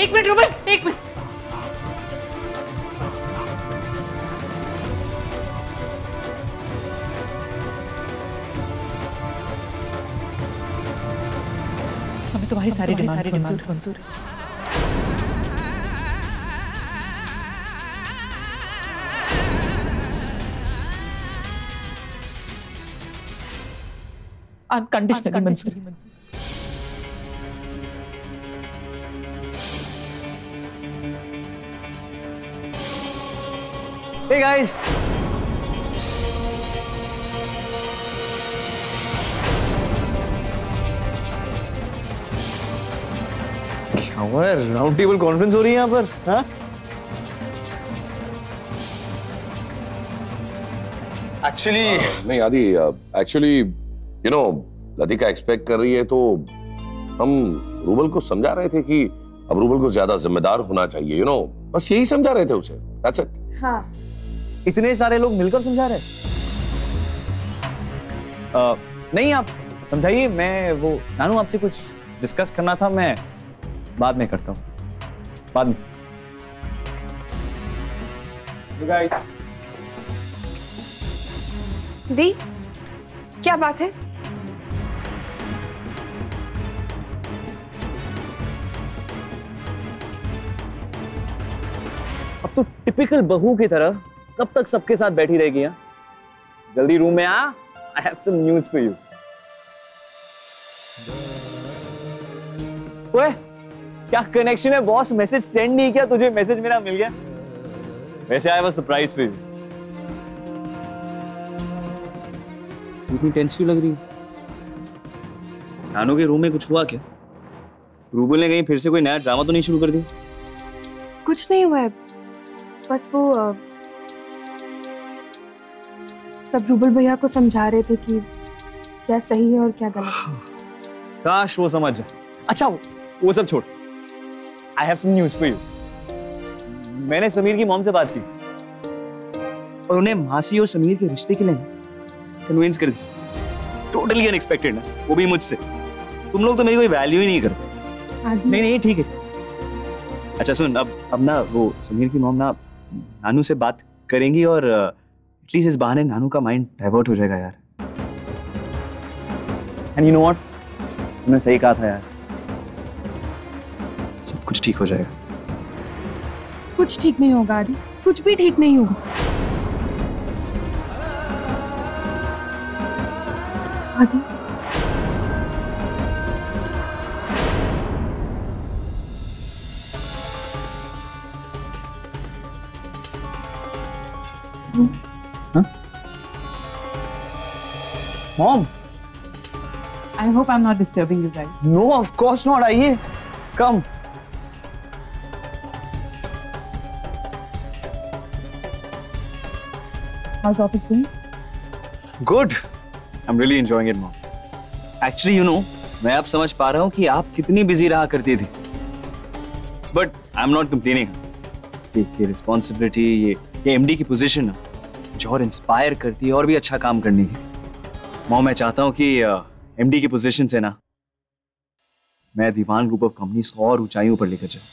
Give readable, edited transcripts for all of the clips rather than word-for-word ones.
एक minute rouble, एक minute. हमें तुम्हारी सारी डिमांड्स मंजूर है। अनकंडीशनली मंजूर। Hey guys. क्या हुआ है? राउंड टेबल कॉन्फ्रेंस हो रही है यहाँ पर? हाँ? एक्चुअली नहीं आदि, actually you know Latika expect कर रही है, तो हम रूबल को समझा रहे थे कि अब रूबल को ज्यादा जिम्मेदार होना चाहिए, यू नो, बस यही समझा रहे थे उसे। That's it. हाँ। इतने सारे लोग मिलकर समझा रहे? नहीं, आप समझाइए। मैं वो नानू आपसे कुछ डिस्कस करना था, मैं बाद में करता हूँ, बाद में। गाइस, दी, क्या बात है? अब तो टिपिकल बहू की तरह कब तक सबके साथ बैठी रहेगी? हाँ, जल्दी रूम में आ। I have some news for you. ओए, क्या कनेक्शन है बॉस? मैसेज सेंड नहीं किया तुझे, मैसेज मेरा मिल गया। वैसे I was surprise for you. इतनी टेंस क्यों लग रही है? नानू के रूम में कुछ हुआ क्या? रूबल ने कहीं फिर से कोई नया ड्रामा तो नहीं शुरू कर दिया? कुछ नहीं हुआ है, बस वो सब रूबल भैया को समझा रहे थे कि क्या सही है और क्या गलत। काश वो समझ जाए। अच्छा, वो सब छोड़। I have some news for you. मैंने समीर की मॉम से बात की और उन्हें मासी और समीर के रिश्ते के लिए कन्विंस कर दी। टोटली अनएक्सपेक्टेड ना, वो भी मुझसे। तुम लोग तो मेरी कोई वैल्यू ही नहीं करते। नहीं नहीं, ठीक है। अच्छा सुन, अब ना वो समीर की मॉम ना नानू से बात करेंगी और एटलीस्ट इस बहाने नानू का माइंड डाइवर्ट हो जाएगा यार। एंड यू नो व्हाट, तुमने सही कहा था यार, सब कुछ ठीक हो जाएगा। कुछ ठीक नहीं होगा आदि, कुछ भी ठीक नहीं होगा। आदि, हाँ? Mom, I hope I'm not disturbing you guys. no, of course not. आइए, come. How's office going? Good. I'm really enjoying it, Mom. Actually, you know, मैं अब समझ पा रहा हूँ कि आप कितनी बिजी रहा करती थी. But I'm not complaining. ये रिस्पॉन्सिबिलिटी, ये एमडी की पोजीशन ना, जो और इंस्पायर करती है और भी अच्छा काम करने की। मॉम, मैं चाहता हूँ कि एमडी की पोजीशन से ना मैं दीवान ग्रुप ऑफ कंपनीज को और ऊंचाइयों पर लेकर जाऊँ।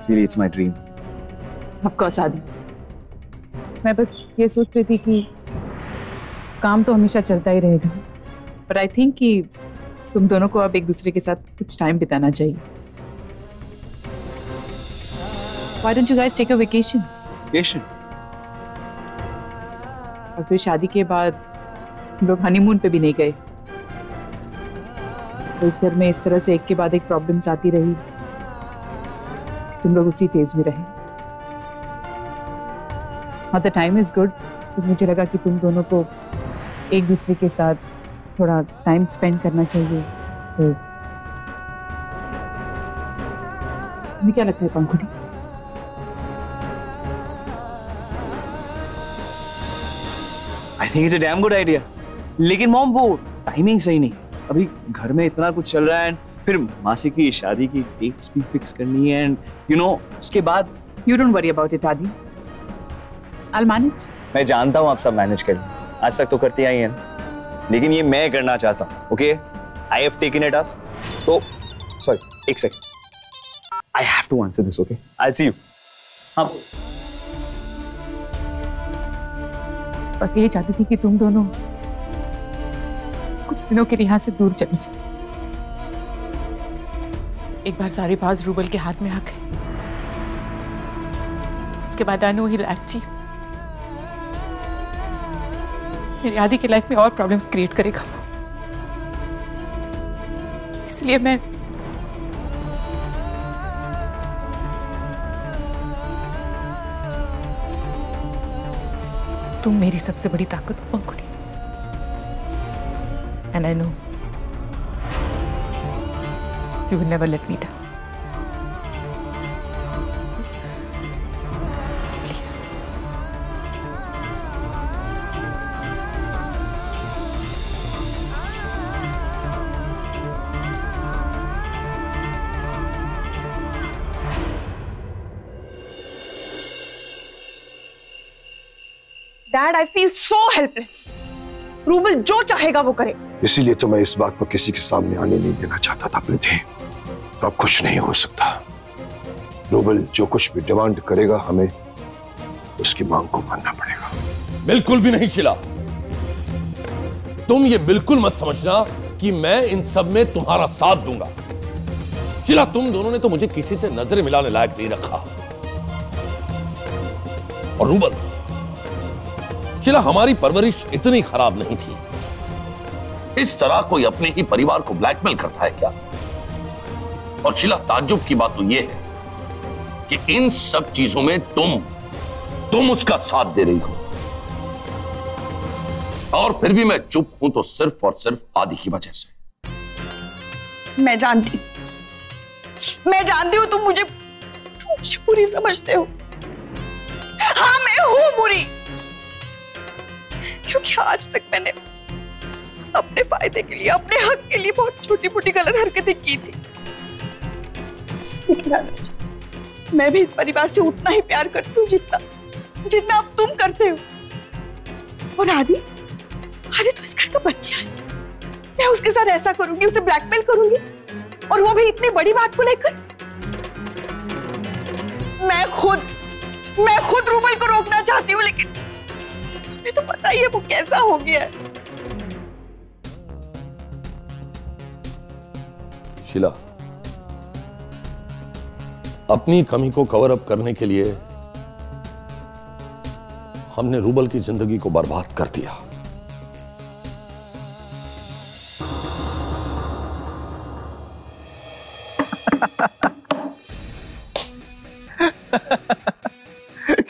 Really, it's my dream. Of course, आदि। मैं बस ये सोच रही थी कि काम तो हमेशा चलता ही रहेगा, पर आई थिंक कि तुम दोनों को अब एक दूसरे के साथ कुछ टाइम बिताना चाहिए। Why don't you guys take a vacation? Vacation? और फिर शादी के बाद हम लोग हनीमून पे भी नहीं गए। तो इस घर में इस तरह से एक के बाद एक प्रॉब्लम्स आती रही, तुम लोग उसी फेज में रहे। हाँ, द टाइम इज गुड, तो मुझे लगा कि तुम दोनों को एक दूसरे के साथ थोड़ा टाइम स्पेंड करना चाहिए। So, तुम्हें क्या लगता है पंखुड़ी? I think it's a damn good idea. लेकिन मॉम, वो टाइमिंग सही नहीं। अभी घर में इतना कुछ चल रहा है, फिर मासी की शादी की डेट्स भी फिक्स करनी है, एंड यू नो उसके बाद। You don't worry about it, आदि। I'll manage. मैं जानता हूँ आप सब मैनेज करेंगे, आज तक तो करती आई हैं, लेकिन ये मैं करना चाहता हूँ। Okay, I have taken it up. तो sorry, एक second. I have to answer this, okay? I'll see you. हाँ. बस यही चाहती थी कि तुम दोनों कुछ दिनों के लिए यहाँ से दूर चले जाओ। एक बार सारे बाज रूबल के हाथ में आ गए, उसके बाद I know he'll actually मेरी आदि की लाइफ में और प्रॉब्लम्स क्रिएट करेगा वो। इसलिए मैं तुम मेरी सबसे बड़ी ताकत हो Pankhudi, and I know you will never let me down. Please dad, I feel so helpless. Rubal जो चाहेगा वो करे। इसीलिए तो मैं इस बात को किसी के सामने आने नहीं देना चाहता था प्रीति। तो अब कुछ नहीं हो सकता। रूबल जो कुछ भी डिमांड करेगा, हमें उसकी मांग को मानना पड़ेगा। बिल्कुल भी नहीं शीला, तुम ये बिल्कुल मत समझना कि मैं इन सब में तुम्हारा साथ दूंगा। शीला, तुम दोनों ने तो मुझे किसी से नजरें मिलाने लायक नहीं रखा। और रूबल, शीला, हमारी परवरिश इतनी खराब नहीं थी। इस तरह कोई अपने ही परिवार को ब्लैकमेल करता है क्या? और शीला, ताज्जुब की बात तो यह है कि इन सब चीजों में तुम उसका साथ दे रही हो। और फिर भी मैं चुप हूं तो सिर्फ और सिर्फ आदि की वजह से। मैं जानती हूं तुम मुझे बुरी समझते हो। हाँ, मैं हूं बुरी, क्योंकि आज तक मैंने अपने फायदे के लिए, अपने हक के लिए बहुत छोटी मोटी गलत हरकतें की थी। लेकिन मैं भी इस परिवार से उतना ही प्यार करती हूँ जितना अब तुम करते हो। और आदि तो इस घर का बच्चा है। मैं उसके साथ ऐसा करूंगी, उसे ब्लैकमेल करूंगी, और वो भी इतनी बड़ी बात को लेकर। मैं खुद रूबल को रोकना चाहती हूँ, लेकिन तुम्हें तो पता ही है वो कैसा हो गया है। शीला, अपनी कमी को कवर अप करने के लिए हमने रूबल की जिंदगी को बर्बाद कर दिया।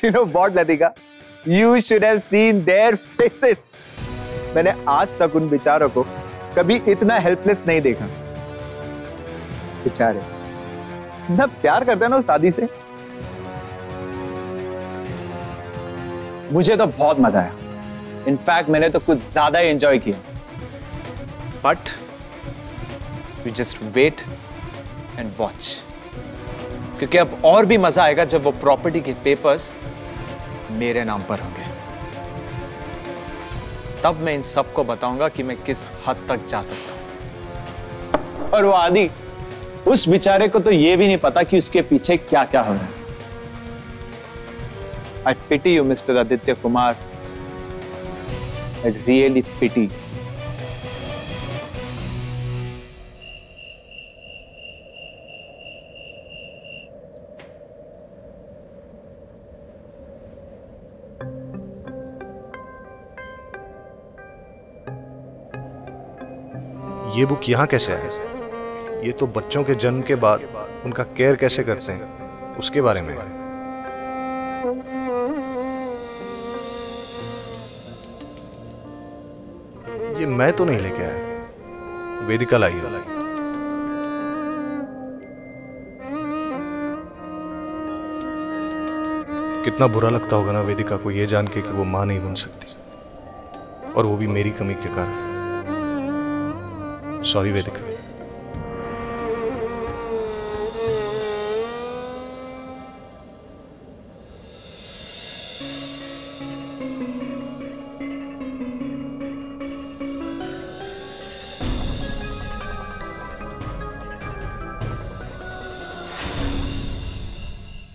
You know what, Latika? You should have seen their faces. मैंने आज तक उन बेचारों को कभी इतना हेल्पलेस नहीं देखा। बेचारे इतना प्यार करते हैं ना उस आदि से। मुझे तो बहुत मजा आया। इनफैक्ट मैंने तो कुछ ज्यादा ही एंजॉय किया। But you just wait and watch, क्योंकि अब और भी मजा आएगा जब वो प्रॉपर्टी के पेपर्स मेरे नाम पर होंगे। तब मैं इन सबको बताऊंगा कि मैं किस हद तक जा सकता हूं। और वो आदि, उस बेचारे को तो ये भी नहीं पता कि उसके पीछे क्या क्या हो रहा है। I pity you, Mr. Aditya Kumar. I really pity. ये बुक यहाँ कैसे आया? ये तो बच्चों के जन्म के बाद उनका केयर कैसे करते हैं उसके बारे में। ये मैं तो नहीं लेके आया, वेदिका लाई है। कितना बुरा लगता होगा ना वेदिका को ये जान के कि वो मां नहीं बन सकती, और वो भी मेरी कमी के कारण। सॉरी वेदिका।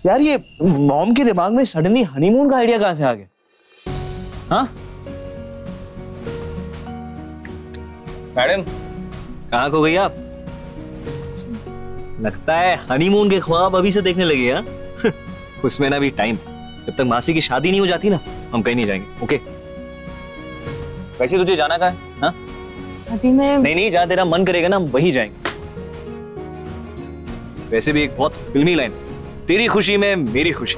यार ये मॉम के दिमाग में सडनली हनीमून का आइडिया कहां से आ गया? हाँ मैडम, कहाँ खो गई आप? लगता है हनीमून के ख्वाब अभी से देखने लगे। हाँ उसमें ना भी टाइम, जब तक मासी की शादी नहीं हो जाती ना हम कहीं नहीं जाएंगे। ओके वैसे तुझे जाना कहाँ है? हाँ अभी मैं नहीं, जहाँ तेरा मन करेगा ना हम वहीं जाएंगे। वैसे भी एक बहुत फिल्मी लाइन, तेरी खुशी में मेरी खुशी।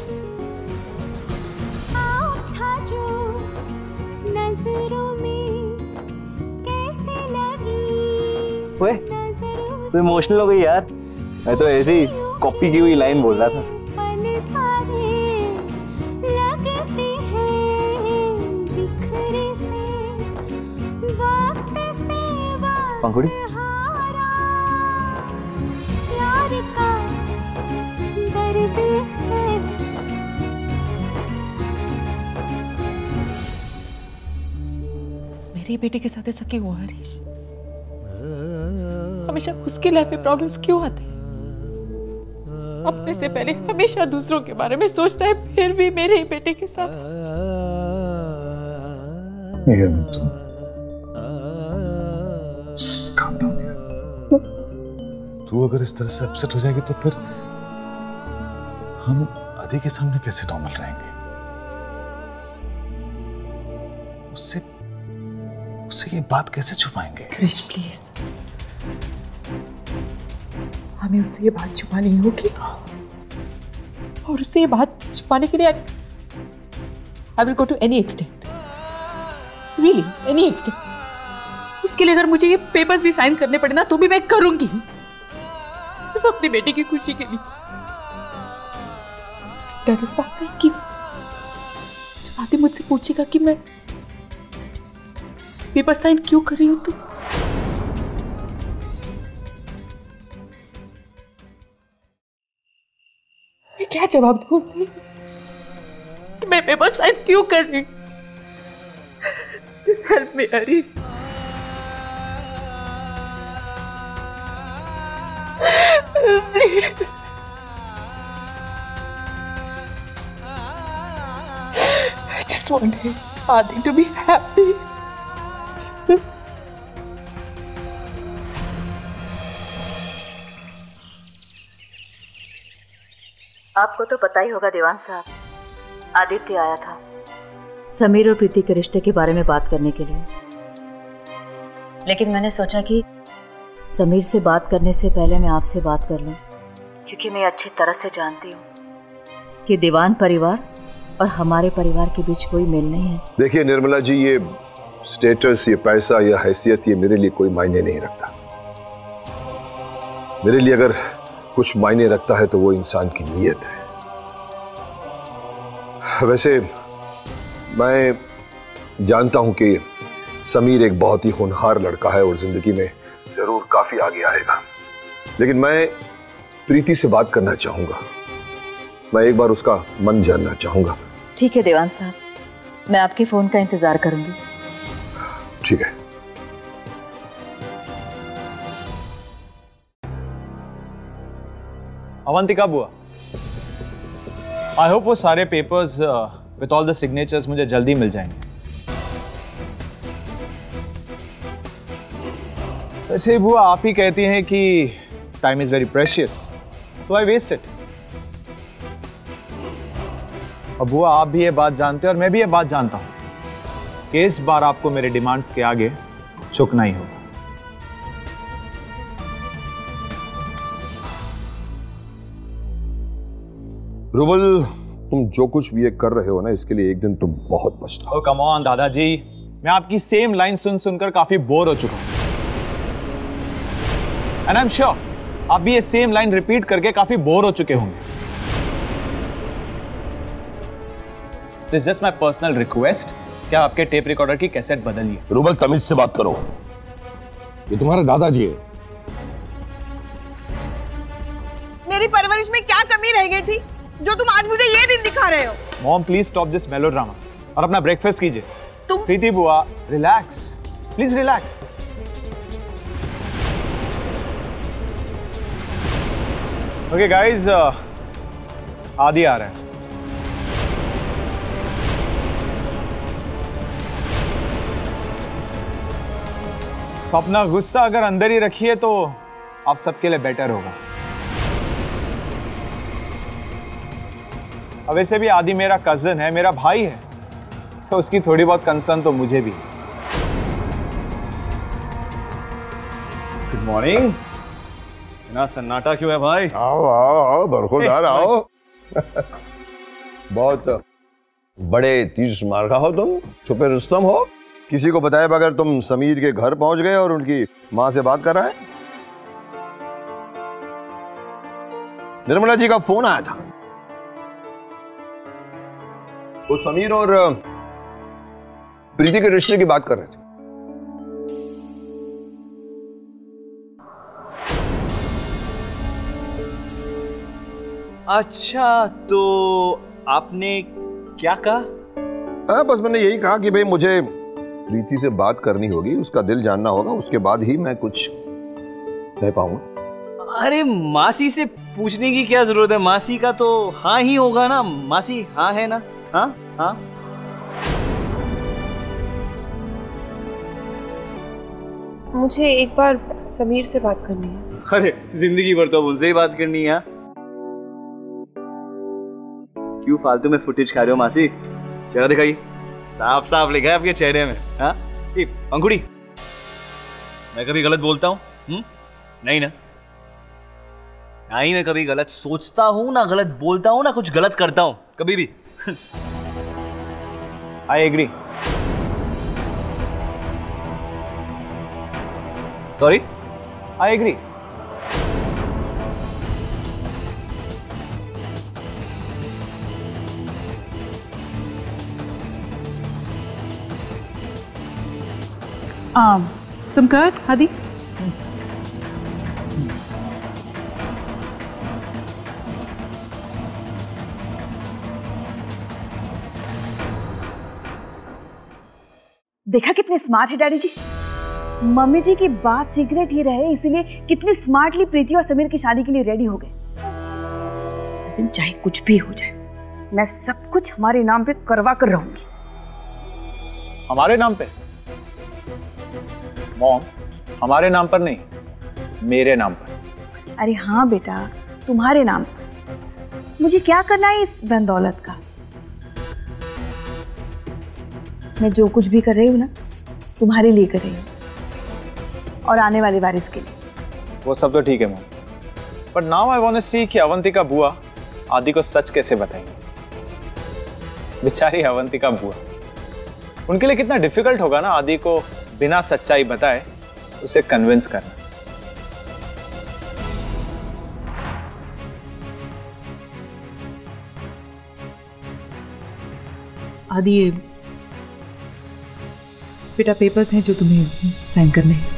ओए तो इमोशनल हो गई यार। मैं तो ऐसी कॉपी की हुई लाइन बोल रहा था। पंखुड़ी मेरे बेटे के साथ ऐसा क्यों हुआ हरीश? हमेशा उसकी लाइफ में प्रॉब्लम्स क्यों आते हैं? अपने से पहले हमेशा दूसरों के बारे में सोचता है, फिर भी मेरे ही बेटे के साथ। तू अगर इस तरह से अपसेट हो जाएगी तो फिर हम आदि के सामने कैसे नॉर्मल रहेंगे? उससे ये बात कैसे छुपाएंगे? क्रिश प्लीज, हमें उससे ये बात छुपानी होगी और उससे ये बात छुपाने के लिए I will go to any extent, really any extent. उसके लिए अगर मुझे ये पेपर्स भी साइन करने पड़े ना तो भी मैं करूंगी, सिर्फ अपनी बेटी की खुशी के लिए। डर इस बात का कि जब आदि मुझसे पूछेगा कि मैं पेपर साइन क्यों कर रही हूं तो मैं क्या जवाब दूं उसे कि मैं पेपर साइन क्यों कर रही हूं? Just help me, Harish. Please। I just want Adi to be happy। आपको तो पता ही होगा दीवान साहब, आदित्य आया था समीर और प्रीति के रिश्ते के बारे में बात करने के लिए। लेकिन मैंने सोचा कि समीर से बात करने से पहले मैं आपसे बात कर लूं, क्योंकि मैं अच्छी तरह से जानती हूँ कि दीवान परिवार और हमारे परिवार के बीच कोई मेल नहीं है। देखिए निर्मला जी, ये स्टेटस, ये पैसा, ये हैसियत, ये मेरे लिए कोई मायने नहीं रखता। मेरे लिए अगर कुछ मायने रखता है तो वो इंसान की नीयत है। वैसे मैं जानता हूं कि समीर एक बहुत ही होनहार लड़का है और जिंदगी में जरूर काफी आगे आएगा, लेकिन मैं प्रीति से बात करना चाहूंगा। मैं एक बार उसका मन जानना चाहूंगा। ठीक है दीवान साहब, मैं आपके फोन का इंतजार करूंगी। ठीक है। अवंतिका बुआ, आई होप वो सारे papers with all the signatures मुझे जल्दी मिल जाएंगे। वैसे बुआ आप ही कहती हैं कि time is very precious, so I waste it. और बुआ आप भी ये बात जानते हैं और मैं भी ये बात जानता हूं कि इस बार आपको मेरे डिमांड्स के आगे झुकना ही होगा। रुबल, तुम जो कुछ भी ये कर रहे हो ना, इसके लिए एक दिन तुम बहुत पछताओगे। ओह कम ऑन दादाजी, मैं आपकी सेम लाइन सुनकर काफी बोर हो चुका हूं। एंड आई एम श्योर आप भी ये सेम लाइन रिपीट करके काफी बोर हो चुके होंगे। So it's just my personal request कि आप आपके टेप रिकॉर्डर की कैसेट बदलिए। रुबल तमीज से बात करो, ये तुम्हारे दादाजी है। मेरी परवरिश में क्या कमी रह गई थी जो तुम आज मुझे ये दिन दिखा रहे हो? Mom please stop this melodrama और अपना ब्रेकफास्ट कीजिए। तुम प्रीति बुआ relax, please relax. Okay guys, आदि आ रहा है। तो अपना गुस्सा अगर अंदर ही रखिए तो आप सबके लिए बेटर होगा। अब वैसे भी आदि मेरा कजन है, मेरा भाई है, तो उसकी थोड़ी बहुत कंसर्न तो मुझे भी। Good morning. इतना सन्नाटा क्यों है भाई? आओ आओ आओ बरखुरदार आओ। बहुत बड़े तीर स्मारका हो तुम, छुपे रुस्तम हो। किसी को बताए बगैर तुम समीर के घर पहुंच गए और उनकी मां से बात कर रहे हैं। निर्मला जी का फोन आया था, वो समीर और प्रीति के रिश्ते की बात कर रहे थे। अच्छा, तो आपने क्या कहा? हाँ, बस मैंने यही कहा कि भाई मुझे प्रीति से बात करनी होगी, उसका दिल जानना होगा, उसके बाद ही मैं कुछ कह पाऊंगा। अरे मासी से पूछने की क्या जरूरत है? मासी का तो हाँ ही होगा ना। मासी हाँ है ना? हाँ हाँ। मुझे एक बार समीर से बात करनी है। अरे जिंदगी भर तो उनसे ही बात करनी है। क्यों फालतू में फुटेज खा रहे हो मासी? चेहरा दिखाइए, साफ साफ लिखा है आपके चेहरे में। हाँ पंखुड़ी, मैं कभी गलत बोलता हूँ? नहीं ना? नहीं, मैं कभी गलत सोचता हूँ ना, गलत बोलता हूँ ना, कुछ गलत करता हूँ कभी भी। I agree. Sorry, I agree. सुमकर, आदि, देखा कितने स्मार्ट है डैडी जी। मम्मी जी की बात सीक्रेट ही रहे, इसीलिए कितने स्मार्टली प्रीति और समीर की शादी के लिए रेडी हो गए। लेकिन चाहे कुछ भी हो जाए, मैं सब कुछ हमारे नाम पे करवा कर रहूंगी। हमारे नाम पे? मॉम, हमारे नाम पर नहीं, मेरे नाम पर। अरे हाँ बेटा, तुम्हारे नाम पर। मुझे क्या करना है इस धन दौलत का? मैं जो कुछ भी कर रही हूँ ना, तुम्हारे लिए कर रही हूँ और आने वाले वारिस के लिए। वो सब तो ठीक है मॉम, पर नाउ आई वांट टू सी कि अवंतिका बुआ आदि को सच कैसे बताएंगे। बेचारी अवंतिका बुआ, उनके लिए कितना डिफिकल्ट होगा ना आदि को बिना सच्चाई बताए उसे कन्विंस करना। आदि, ये बेटा पेपर्स हैं जो तुम्हें साइन करने हैं।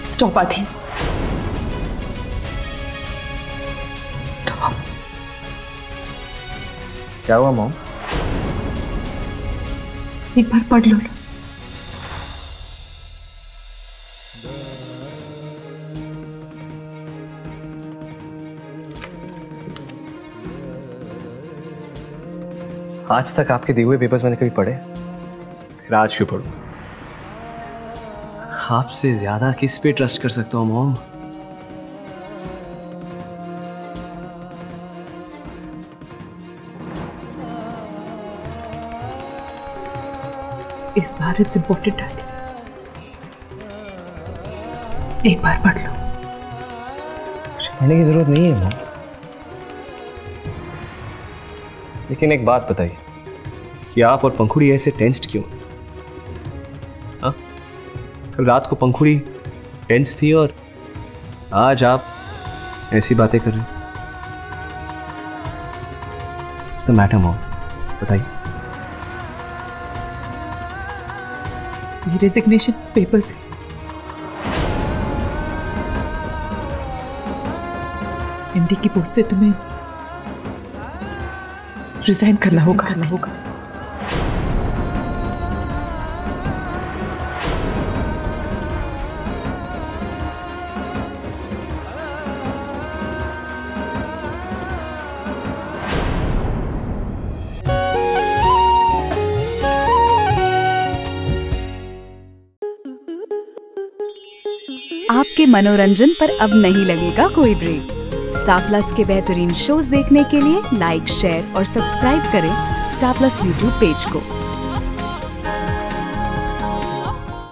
स्टॉप आदि, स्टॉप। क्या हुआ मॉम? एक बार पढ़ लो। आज तक आपके दिए हुए पेपर्स मैंने कभी पढ़े, फिर आज क्यों पढ़ूं? आपसे ज्यादा किस पे ट्रस्ट कर सकता हूं मॉम? इस बार इट्स इंपॉर्टेंट है, एक बार पढ़ लो। मुझे पढ़ने की जरूरत नहीं है मॉम, लेकिन एक बात बताइए कि आप और पंखुड़ी ऐसे टेंस्ड क्यों? हाँ, कल रात को पंखुड़ी टेंस थी और आज आप ऐसी बातें कर रहे हैं। What's the matter, mom? बताइए। ये रेजिग्नेशन पेपर्स है। एमडी की पोस्ट से तुम्हें रिजाइन करना होगा। आपके मनोरंजन पर अब नहीं लगेगा कोई ब्रेक। स्टार प्लस के बेहतरीन शोज देखने के लिए लाइक, शेयर और सब्सक्राइब करें स्टार प्लस यूट्यूब पेज को।